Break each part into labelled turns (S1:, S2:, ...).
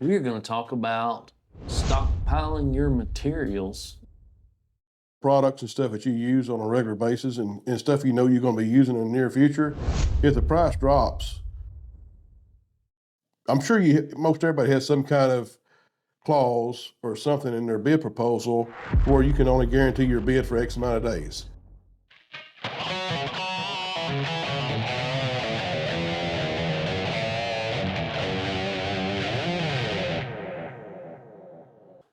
S1: We're going to talk about stockpiling your materials.
S2: Products and stuff that you use on a regular basis and stuff you know you're going to be using in the near future. If the price drops, I'm sure most everybody has some kind of clause or something in their bid proposal where you can only guarantee your bid for X amount of days.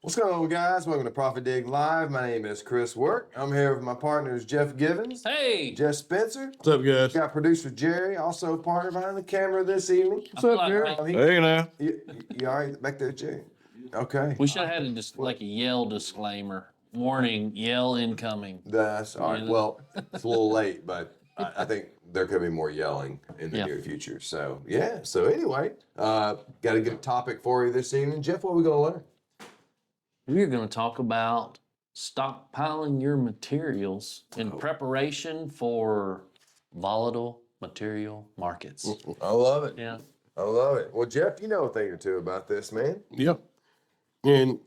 S3: What's going on, guys? Welcome to ProfitDig Live. My name is Chris Work. I'm here with my partners, Jeff Givens.
S1: Hey!
S3: Jeff Spencer.
S2: What's up, guys?
S3: Got producer Jerry, also partner behind the camera this evening.
S2: What's up, Jerry?
S3: Hey
S2: now.
S3: You all right back there, Jerry? Okay.
S1: We should have had like a yell disclaimer. Warning, yell incoming.
S3: That's all right.
S1: Yeah.
S3: Well, it's a little late, but I think there could be more yelling in the near future. So, yeah. So, anyway, got a good topic for you this evening. Jeff, what are we going to learn?
S1: We're going to talk about stockpiling your materials in preparation for volatile material markets.
S3: I love it.
S1: Yeah.
S3: I love it. Well, Jeff, you know a thing or two about this, man.
S2: Yeah. And,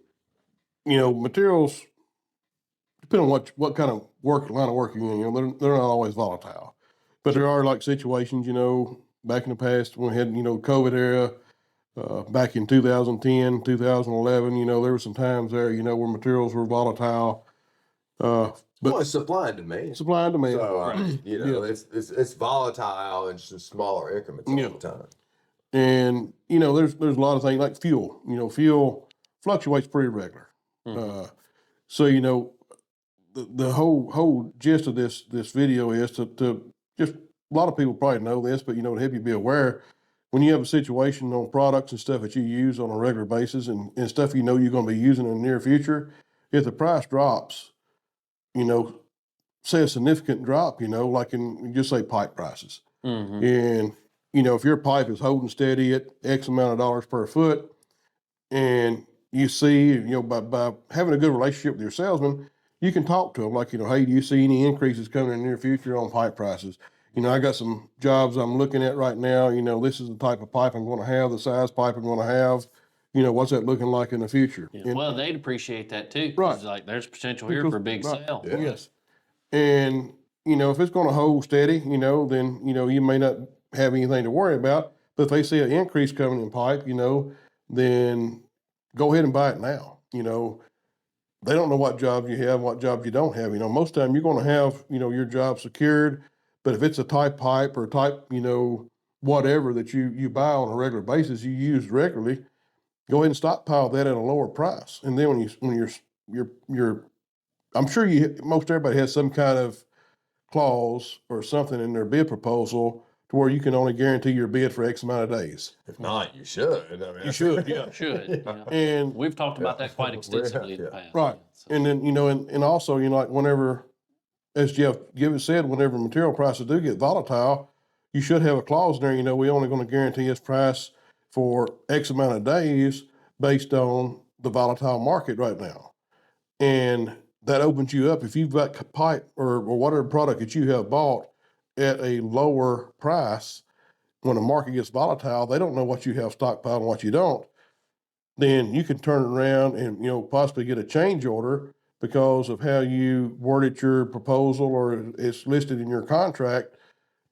S2: materials, depending on what kind of line of work you're in, they're not always volatile. But there are like situations, back in the past when we had, COVID era, back in 2010, 2011, there were some times there, where materials were volatile. But
S3: It's supply and demand.
S2: supply and demand.
S3: So, it's volatile in just smaller increments all the time.
S2: And, there's a lot of things like fuel. Fuel fluctuates pretty regular. So, the whole gist of this video is to just, a lot of people probably know this, but, to help you be aware, when you have a situation on products and stuff that you use on a regular basis and stuff you're going to be using in the near future, if the price drops, say a significant drop, like in just say pipe prices. And, if your pipe is holding steady at X amount of dollars per foot and you see, by having a good relationship with your salesman, you can talk to them like, hey, do you see any increases coming in the near future on pipe prices? I got some jobs I'm looking at right now. This is the type of pipe I'm going to have, the size pipe I'm going to have. What's that looking like in the future?
S1: Yeah. Well, they'd appreciate that too.
S2: Right.
S1: It's like there's potential here for a big sale.
S3: Yeah.
S2: Yes. And, if it's going to hold steady, then, you may not have anything to worry about. But if they see an increase coming in pipe, then go ahead and buy it now. They don't know what jobs you have, what jobs you don't have. Most of the time you're going to have, your job secured. But if it's a type pipe or type, whatever that you buy on a regular basis, you use regularly, go ahead and stockpile that at a lower price. And then when you're, I'm sure most everybody has some kind of clause or something in their bid proposal to where you can only guarantee your bid for X amount of days.
S3: If not, you should.
S2: You should, yeah.
S1: Should. Yeah.
S2: And
S1: We've talked about that quite extensively in the past.
S2: right.
S1: So,
S2: And then, and also, like whenever, as Jeff Givens said, whenever material prices do get volatile, you should have a clause in there, we're only going to guarantee this price for X amount of days based on the volatile market right now. And that opens you up. If you've got pipe or whatever product that you have bought at a lower price, when the market gets volatile, they don't know what you have stockpiled and what you don't. Then you can turn around and, possibly get a change order because of how you worded your proposal or it's listed in your contract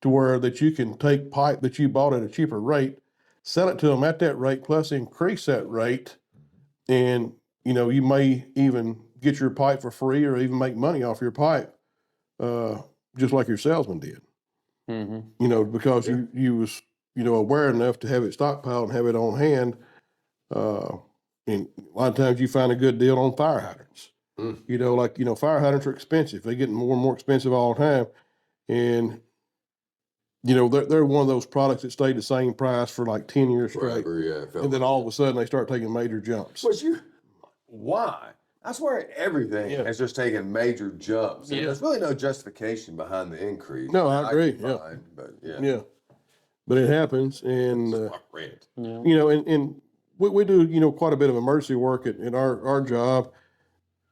S2: to where that you can take pipe that you bought at a cheaper rate, sell it to them at that rate, plus increase that rate. And, you may even get your pipe for free or even make money off your pipe, just like your salesman did. Because you was, aware enough to have it stockpiled and have it on hand. And a lot of times you find a good deal on fire hydrants. Fire hydrants are expensive. They're getting more and more expensive all the time. And, they're one of those products that stayed the same price for like 10 years straight. And then all of a sudden they start taking major jumps.
S3: Why? That's where everything has just taken major jumps.
S1: Yeah.
S3: There's really no justification behind the increase.
S2: No, I agree.
S3: can find, but
S2: Yeah. But it happens. And,
S3: rent.
S2: and we do, quite a bit of emergency work at our job.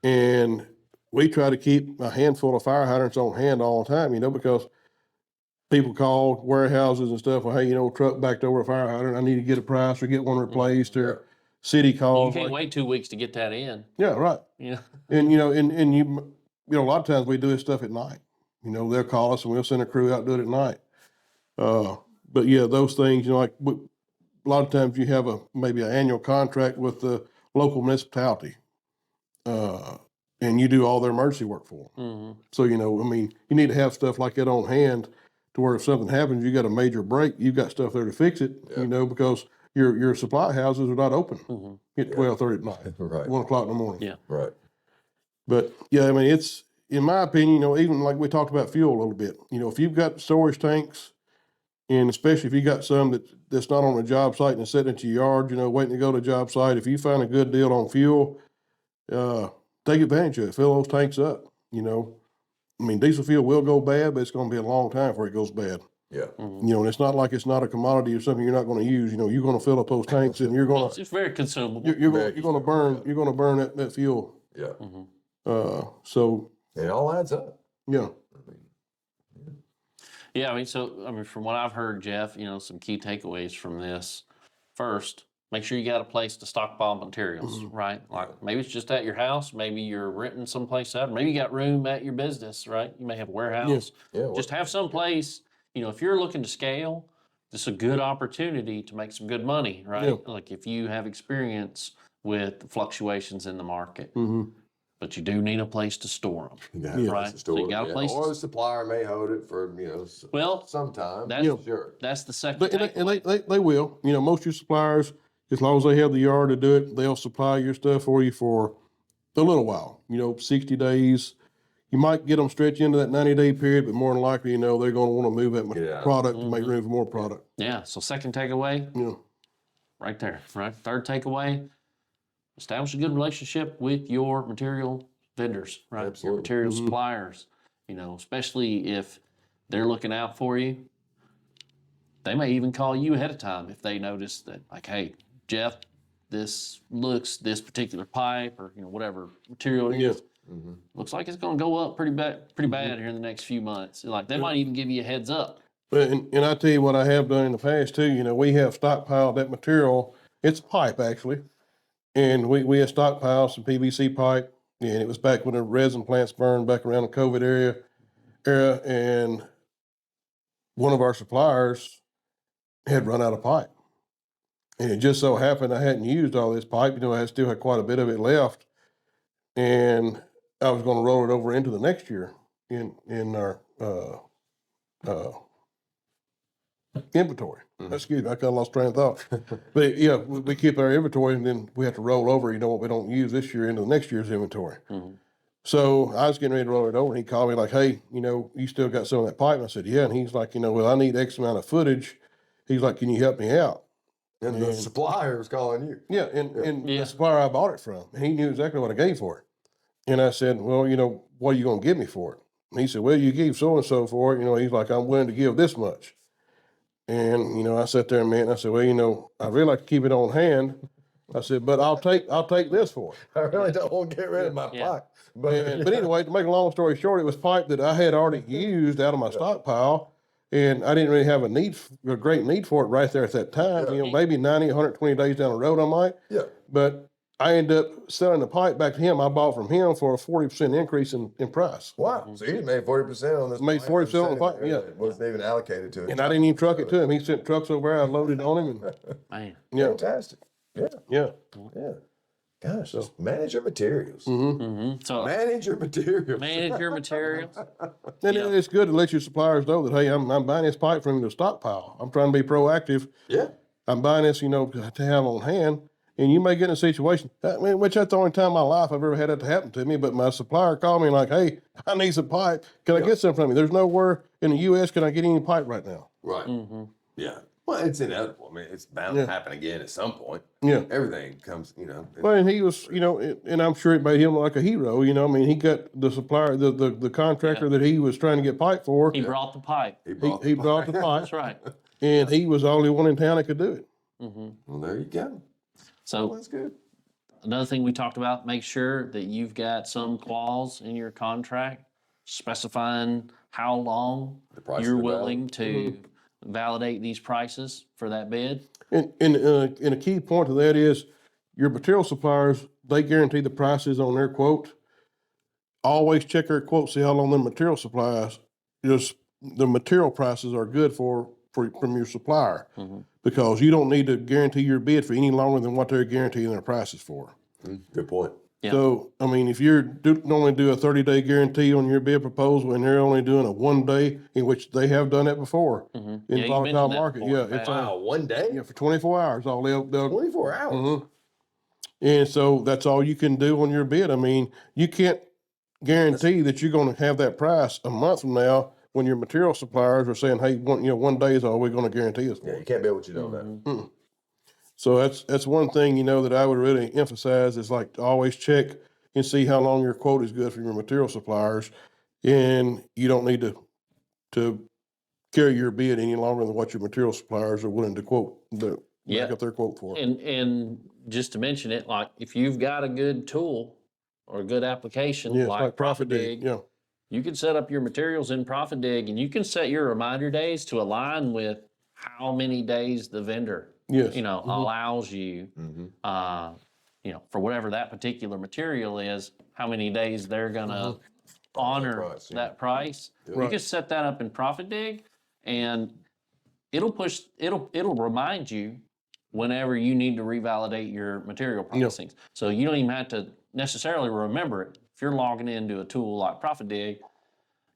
S2: And we try to keep a handful of fire hydrants on hand all the time, because people call warehouses and stuff. Well, hey, truck backed over a fire hydrant. I need to get a price or get one replaced. Or city
S1: You
S2: calls.
S1: can't
S2: like-
S1: wait 2 weeks to get that in.
S2: Yeah, right.
S1: Yeah.
S2: And a lot of times we do this stuff at night. They'll call us and we'll send a crew out and do it at night. But yeah, those things, a lot of times you have maybe an annual contract with the local municipality, and you do all their emergency work for them.
S1: Mm-hmm.
S2: So you need to have stuff like that on hand to where if something happens, you got a major break, you've got stuff there to fix it.
S3: Yeah.
S2: Because your supply houses are not open at 12:30 at night,
S3: Right.
S2: 1:00 in the morning.
S1: Yeah.
S3: Right.
S2: But yeah, it's, in my opinion, even like we talked about fuel a little bit, if you've got storage tanks, and especially if you got some that's not on a job site and it's sitting at your yard, waiting to go to a job site, if you find a good deal on fuel, take advantage of it, fill those tanks up, diesel fuel will go bad, but it's going to be a long time before it goes bad.
S3: Yeah.
S2: And it's not like it's not a commodity or something you're not going to use. You're going to fill up those tanks and you're going to,
S1: It's very consumable.
S2: you're going to burn that fuel.
S3: Yeah.
S2: So
S3: It all adds up.
S2: yeah.
S1: Yeah, from what I've heard, Jeff, some key takeaways from this. First, make sure you got a place to stockpile materials, right? Like maybe it's just at your house, maybe you're renting someplace out, maybe you got room at your business, right? You may have a warehouse.
S3: Yeah.
S1: Just have some place, if you're looking to scale, this is a good opportunity to make some good money, right?
S2: Yeah.
S1: Like if you have experience with fluctuations in the market.
S2: Mm-hmm.
S1: But you do need a place to store them.
S3: You got a place
S1: Right.
S3: to
S1: So
S3: store
S1: you got a
S3: it,
S1: place
S3: or
S1: to-
S3: the supplier may hold it for
S1: Well,
S3: some time.
S1: that's-
S3: Sure.
S1: That's the second
S2: But
S1: takeaway.
S2: they will. Most of your suppliers, as long as they have the yard to do it, they'll supply your stuff for you for a little while. 60 days. You might get them stretch into that 90-day period, but more than likely, they're going to want to move that
S3: Yeah.
S2: product to make room for more product.
S1: Yeah, so second takeaway,
S2: Yeah.
S1: right there, right? Third takeaway, establish a good relationship with your material vendors, right?
S3: Absolutely.
S1: Your material suppliers, especially if they're looking out for you. They may even call you ahead of time if they notice that, like, hey, Jeff, this particular pipe or, whatever material it is, looks like it's going to go up pretty bad here in the next few months. Like, they might even give you a heads up.
S2: But, and I tell you what I have done in the past too, we have stockpiled that material. It's a pipe actually. And we had stockpiled some PVC pipe, and it was back when the resin plants burned back around the COVID era, and one of our suppliers had run out of pipe. And it just so happened I hadn't used all this pipe, I still had quite a bit of it left. And I was going to roll it over into the next year in our inventory. Excuse me, I kind of lost train of thought. But yeah, we keep our inventory and then we have to roll over, what we don't use this year into the next year's inventory. So I was getting ready to roll it over and he called me like, hey, you still got some of that pipe? And I said, yeah. And he's like, well, I need X amount of footage. He's like, can you help me out?
S3: And the supplier was calling you.
S2: Yeah, and
S1: Yeah.
S2: the supplier I bought it from, and he knew exactly what I gave for it. And I said, well, what are you going to give me for it? And he said, well, you gave so-and-so for it. He's like, I'm willing to give this much. And, I sat there and I said, well, I'd really like to keep it on hand. I said, but I'll take this for it.
S3: I really don't want to get rid of my
S1: Yeah.
S3: pipe. But,
S2: But anyway, to make a long story short, it was pipe that I had already used out of my stockpile. And I didn't really have a great need for it right there at that time.
S3: Yeah.
S2: Maybe 90, 120 days down the road I might.
S3: yeah.
S2: But I ended up selling the pipe back to him. I bought from him for a 40% increase in price.
S3: Wow. So you made 40% on this.
S2: Made
S3: pipe
S2: 40% on the
S3: that's
S2: pipe,
S3: sitting there
S2: yeah.
S3: that wasn't even allocated to it.
S2: And I didn't even truck it to him. He sent trucks over there. I loaded on him. And
S1: Man.
S2: yeah,
S3: Fantastic. Yeah.
S2: yeah.
S3: Yeah. Gosh, just manage your materials.
S1: So
S3: Manage your materials.
S1: manage your materials.
S2: And it's good to let your suppliers know that, hey, I'm buying this pipe from you to stockpile. I'm trying to be proactive.
S3: Yeah.
S2: I'm buying this, to have on hand. And you may get in a situation, which that's the only time in my life I've ever had that to happen to me, but my supplier called me like, hey, I need some pipe. Can I get some from you? There's nowhere in the U.S. can I get any pipe right now.
S3: Right. Yeah. Well, it's inevitable. I mean, it's bound to happen again at some point.
S2: Yeah.
S3: Everything comes,
S2: Well, and he was, and I'm sure it made him look like a hero. He got the supplier, the contractor that he was trying to get pipe for.
S1: He brought the pipe.
S3: he brought,
S2: He brought the pipe,
S1: That's right.
S2: and he was the only one in town that could do it.
S3: well, there you go.
S1: So
S3: That's good.
S1: another thing we talked about, make sure that you've got some clause in your contract specifying how long
S3: The price
S1: you're
S3: of the
S1: willing to validate these prices for that bid.
S2: And a key point to that is your material suppliers, they guarantee the prices on their quote. Always check their quote, see how long the material supplies, just the material prices are good from your supplier. Because you don't need to guarantee your bid for any longer than what they're guaranteeing their prices for.
S3: Good point.
S1: Yeah.
S2: So, I mean, if you're only do a 30-day guarantee on your bid proposal and they're only doing a 1 day, in which they have done that before in
S1: you
S2: volatile
S1: mentioned that
S2: market,
S1: before,
S2: it's
S3: Wow, 1 day?
S2: for 24 hours. They'll
S3: 24 hours?
S2: and so that's all you can do on your bid. I mean, you can't guarantee that you're going to have that price a month from now when your material suppliers are saying, "Hey, 1 day is all we're going to guarantee us for."
S3: Yeah, you can't build what you don't know.
S2: So that's one thing, that I would really emphasize is like to always check and see how long your quote is good from your material suppliers, and you don't need to carry your bid any longer than what your material suppliers are willing to quote back up their quote for.
S1: And just to mention it, like if you've got a good tool or a good application
S2: Yeah, it's
S1: like
S2: ProfitDig.
S1: ProfitDig,
S2: Yeah,
S1: you can set up your materials in ProfitDig and you can set your reminder days to align with how many days the vendor,
S2: yes,
S1: allows you, for whatever that particular material is, how many days they're gonna honor
S3: price, yeah.
S1: that price. You
S2: Right.
S1: can set that up in ProfitDig and it'll remind you whenever you need to revalidate your material pricing. So you don't even have to necessarily remember it. If you're logging into a tool like ProfitDig,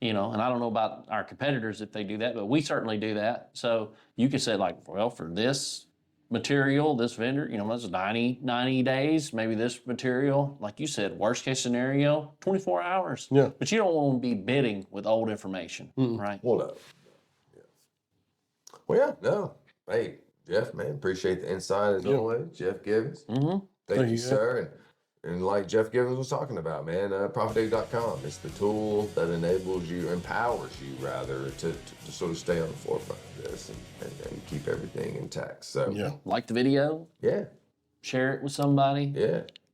S1: and I don't know about our competitors if they do that, but we certainly do that. So you can say like, well, for this material, this vendor, that's 90 days, maybe this material, like you said, worst case scenario, 24 hours.
S2: Yeah.
S1: But you don't want to be bidding with old information, right?
S3: Well, no. Yeah. Well, yeah, no. Hey, Jeff, man, appreciate the insight as always. Jeff Givens. Thank you, sir. And like Jeff Givens was talking about, man, ProfitDig.com. It's the tool that enables you, empowers you rather, to sort of stay on the forefront of this and keep everything intact. So,
S1: Like the video, share it with somebody,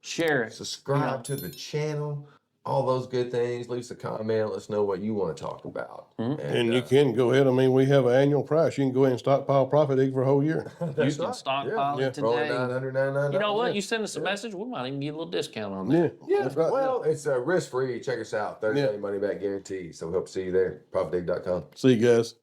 S1: share it.
S3: subscribe to the channel, all those good things. Leave us a comment. Let us know what you want to talk about.
S2: and you can go ahead. I mean, we have an annual price. You can go ahead and stockpile ProfitDig for a whole year.
S1: You can stockpile it
S3: Roll it
S1: today.
S3: $999.
S1: You know what? You send us a message, we might even get a little discount on that.
S2: Yeah,
S3: Yeah,
S2: that's right.
S3: well, it's risk-free. Check us out. 30-day money-back guarantee. So we hope to see you there. ProfitDig.com.
S2: See you guys.